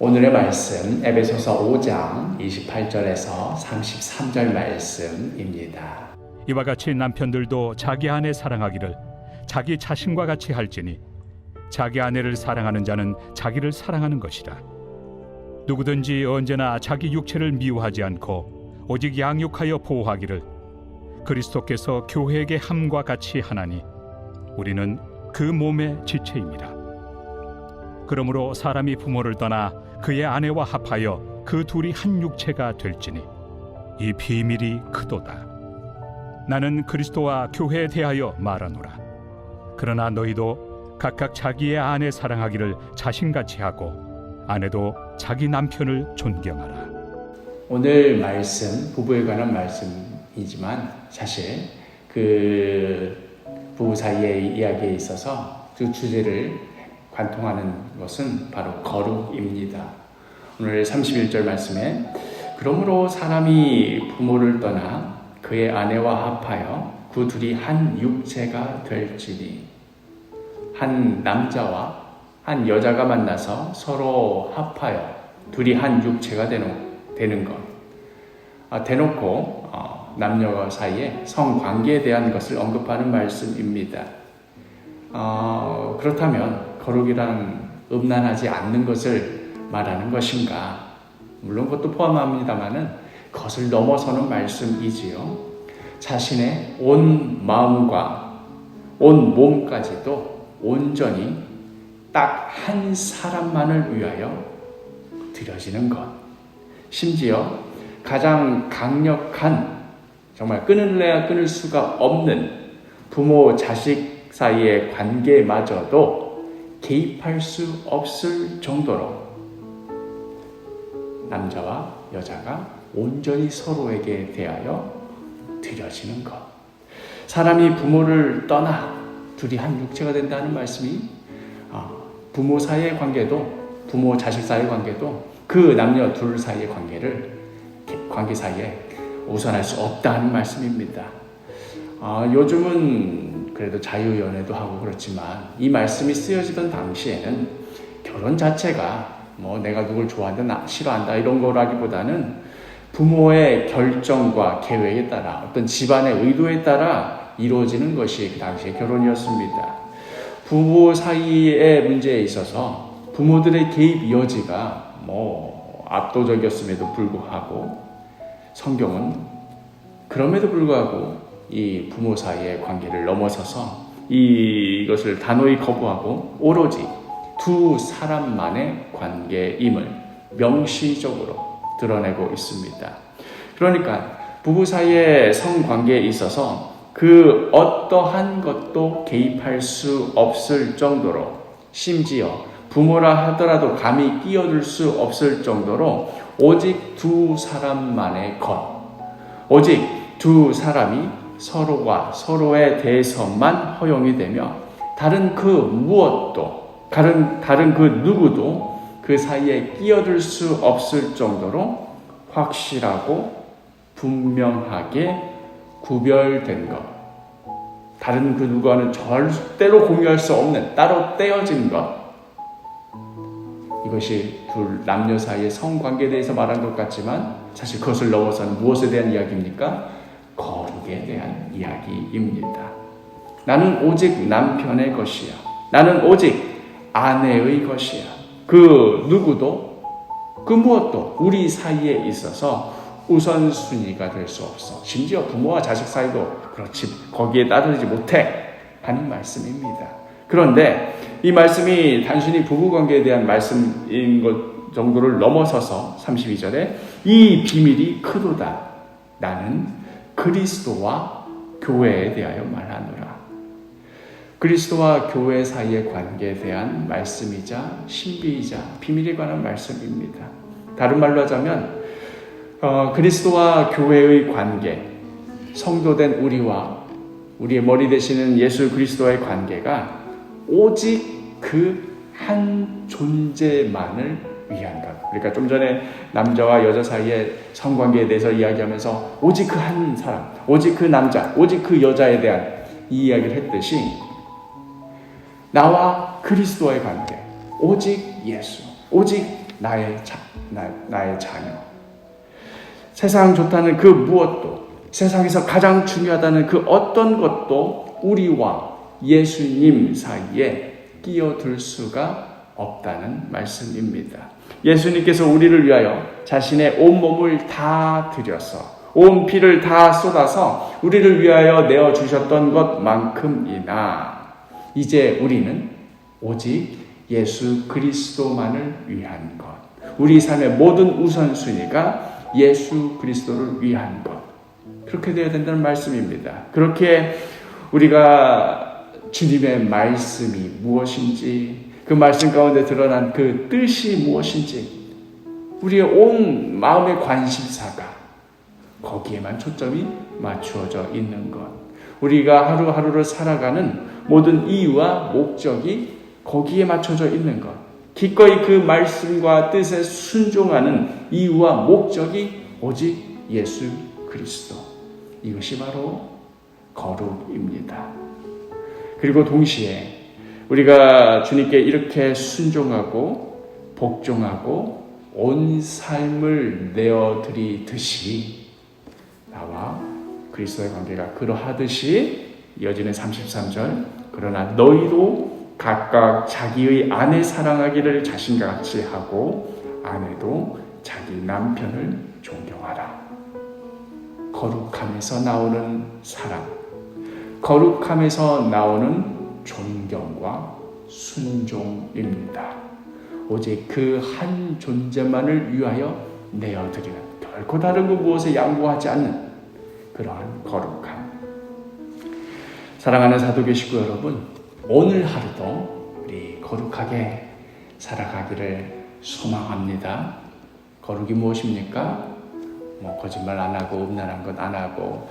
오늘의 말씀 에베소서 5장 28절에서 33절 말씀입니다. 이와 같이 남편들도 자기 아내 사랑하기를 자기 자신과 같이 할지니 자기 아내를 사랑하는 자는 자기를 사랑하는 것이라. 누구든지 언제나 자기 육체를 미워하지 않고 오직 양육하여 보호하기를 그리스도께서 교회에게 함과 같이 하나니 우리는 그 몸의 지체입니다. 그러므로 사람이 부모를 떠나 그의 아내와 합하여 그 둘이 한 육체가 될지니 이 비밀이 크도다. 나는 그리스도와 교회에 대하여 말하노라. 그러나 너희도 각각 자기의 아내 사랑하기를 자신같이 하고 아내도 자기 남편을 존경하라. 오늘 말씀 부부에 관한 말씀이지만 사실 그 부부 사이의 이야기에 있어서 그 주제를 관통하는 것은 바로 거룩입니다. 오늘 31절 말씀에 그러므로 사람이 부모를 떠나 그의 아내와 합하여 그 둘이 한 육체가 될지니, 한 남자와 한 여자가 만나서 서로 합하여 둘이 한 육체가 되는 것, 대놓고 남녀 사이에 성관계에 대한 것을 언급하는 말씀입니다. 그렇다면 거룩이란 음란하지 않는 것을 말하는 것인가? 물론 그것도 포함합니다만은 그것을 넘어서는 말씀이지요. 자신의 온 마음과 온 몸까지도 온전히 딱 한 사람만을 위하여 드려지는 것. 심지어 가장 강력한, 정말 끊을래야 끊을 수가 없는 부모 자식 사이의 관계마저도 개입할 수 없을 정도로 남자와 여자가 온전히 서로에게 대하여 드려지는 것. 사람이 부모를 떠나 둘이 한 육체가 된다는 말씀이 부모 사이의 관계도, 부모 자식 사이의 관계도 그 남녀 둘 사이의 관계 사이에 우선할 수 없다는 말씀입니다. 요즘은 그래도 자유연애도 하고 그렇지만 이 말씀이 쓰여지던 당시에는 결혼 자체가 내가 누굴 좋아한다, 싫어한다 이런 거라기보다는 부모의 결정과 계획에 따라 어떤 집안의 의도에 따라 이루어지는 것이 그 당시의 결혼이었습니다. 부부 사이의 문제에 있어서 부모들의 개입 여지가 압도적이었음에도 불구하고 성경은 그럼에도 불구하고 이 부모 사이의 관계를 넘어서서 이것을 단호히 거부하고 오로지 두 사람만의 관계임을 명시적으로 드러내고 있습니다. 그러니까 부부 사이의 성관계에 있어서 그 어떠한 것도 개입할 수 없을 정도로, 심지어 부모라 하더라도 감히 끼어들 수 없을 정도로 오직 두 사람만의 것, 오직 두 사람이 서로와 서로에 대해서만 허용이 되며 다른 그 무엇도, 다른 그 누구도 그 사이에 끼어들 수 없을 정도로 확실하고 분명하게 구별된 것, 다른 그 누구와는 절대로 공유할 수 없는 따로 떼어진 것, 이것이 둘 남녀 사이의 성관계에 대해서 말한 것 같지만 사실 그것을 넘어서는 무엇에 대한 이야기입니까? 거룩에 대한 이야기입니다. 나는 오직 남편의 것이야. 나는 오직 아내의 것이야. 그 누구도, 그 무엇도 우리 사이에 있어서 우선순위가 될 수 없어. 심지어 부모와 자식 사이도 그렇지, 거기에 따르지 못해 하는 말씀입니다. 그런데 이 말씀이 단순히 부부관계에 대한 말씀인 것 정도를 넘어서서 32절에 이 비밀이 크도다. 나는 그리스도와 교회에 대하여 말하노라. 그리스도와 교회 사이의 관계에 대한 말씀이자 신비이자 비밀에 관한 말씀입니다. 다른 말로 하자면 그리스도와 교회의 관계, 성도된 우리와 우리의 머리 되시는 예수 그리스도의 관계가 오직 그 한 존재만을 위한 것. 그러니까 좀 전에 남자와 여자 사이의 성관계에 대해서 이야기하면서 오직 그 한 사람, 오직 그 남자, 오직 그 여자에 대한 이 이야기를 했듯이 나와 그리스도의 관계, 오직 예수, 오직 나의 자녀. 세상 좋다는 그 무엇도, 세상에서 가장 중요하다는 그 어떤 것도 우리와 예수님 사이에 끼어들 수가 없다는 말씀입니다. 예수님께서 우리를 위하여 자신의 온몸을 다 드려서 온 피를 다 쏟아서 우리를 위하여 내어주셨던 것만큼이나 이제 우리는 오직 예수 그리스도만을 위한 것, 우리 삶의 모든 우선순위가 예수 그리스도를 위한 것, 그렇게 되어야 된다는 말씀입니다. 그렇게 우리가 주님의 말씀이 무엇인지, 그 말씀 가운데 드러난 그 뜻이 무엇인지, 우리의 온 마음의 관심사가 거기에만 초점이 맞추어져 있는 것, 우리가 하루하루를 살아가는 모든 이유와 목적이 거기에 맞춰져 있는 것, 기꺼이 그 말씀과 뜻에 순종하는 이유와 목적이 오직 예수 그리스도, 이것이 바로 거룩입니다. 그리고 동시에 우리가 주님께 이렇게 순종하고 복종하고 온 삶을 내어드리듯이 나와 그리스도의 관계가 그러하듯이 이어지는 33절, 그러나 너희도 각각 자기의 아내 사랑하기를 자신같이 하고 아내도 자기 남편을 존경하라. 거룩함에서 나오는 사랑, 거룩함에서 나오는 존경과 순종입니다. 오직 그 한 존재만을 위하여 내어드리는, 결코 다른 그 무엇에 양보하지 않는 그러한 거룩함. 사랑하는 사도교 식구 여러분, 오늘 하루도 우리 거룩하게 살아가기를 소망합니다. 거룩이 무엇입니까? 거짓말 안 하고, 음란한 것 안 하고,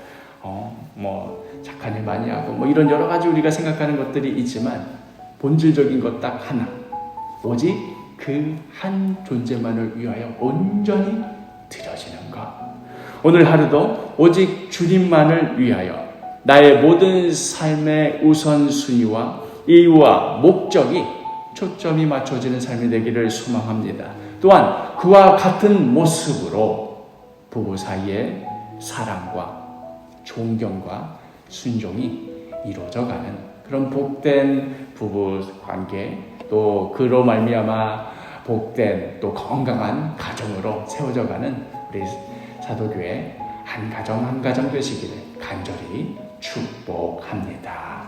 착한 일 많이 하고, 이런 여러 가지 우리가 생각하는 것들이 있지만, 본질적인 것 딱 하나. 오직 그 한 존재만을 위하여 온전히 드려지는 것. 오늘 하루도 오직 주님만을 위하여 나의 모든 삶의 우선순위와 이유와 목적이 초점이 맞춰지는 삶이 되기를 소망합니다. 또한 그와 같은 모습으로 부부 사이의 사랑과 존경과 순종이 이루어져가는 그런 복된 부부 관계, 또 그로 말미암아 복된 또 건강한 가정으로 세워져가는 우리 사도교회 한 가정 한 가정 되시기를 간절히 축복합니다.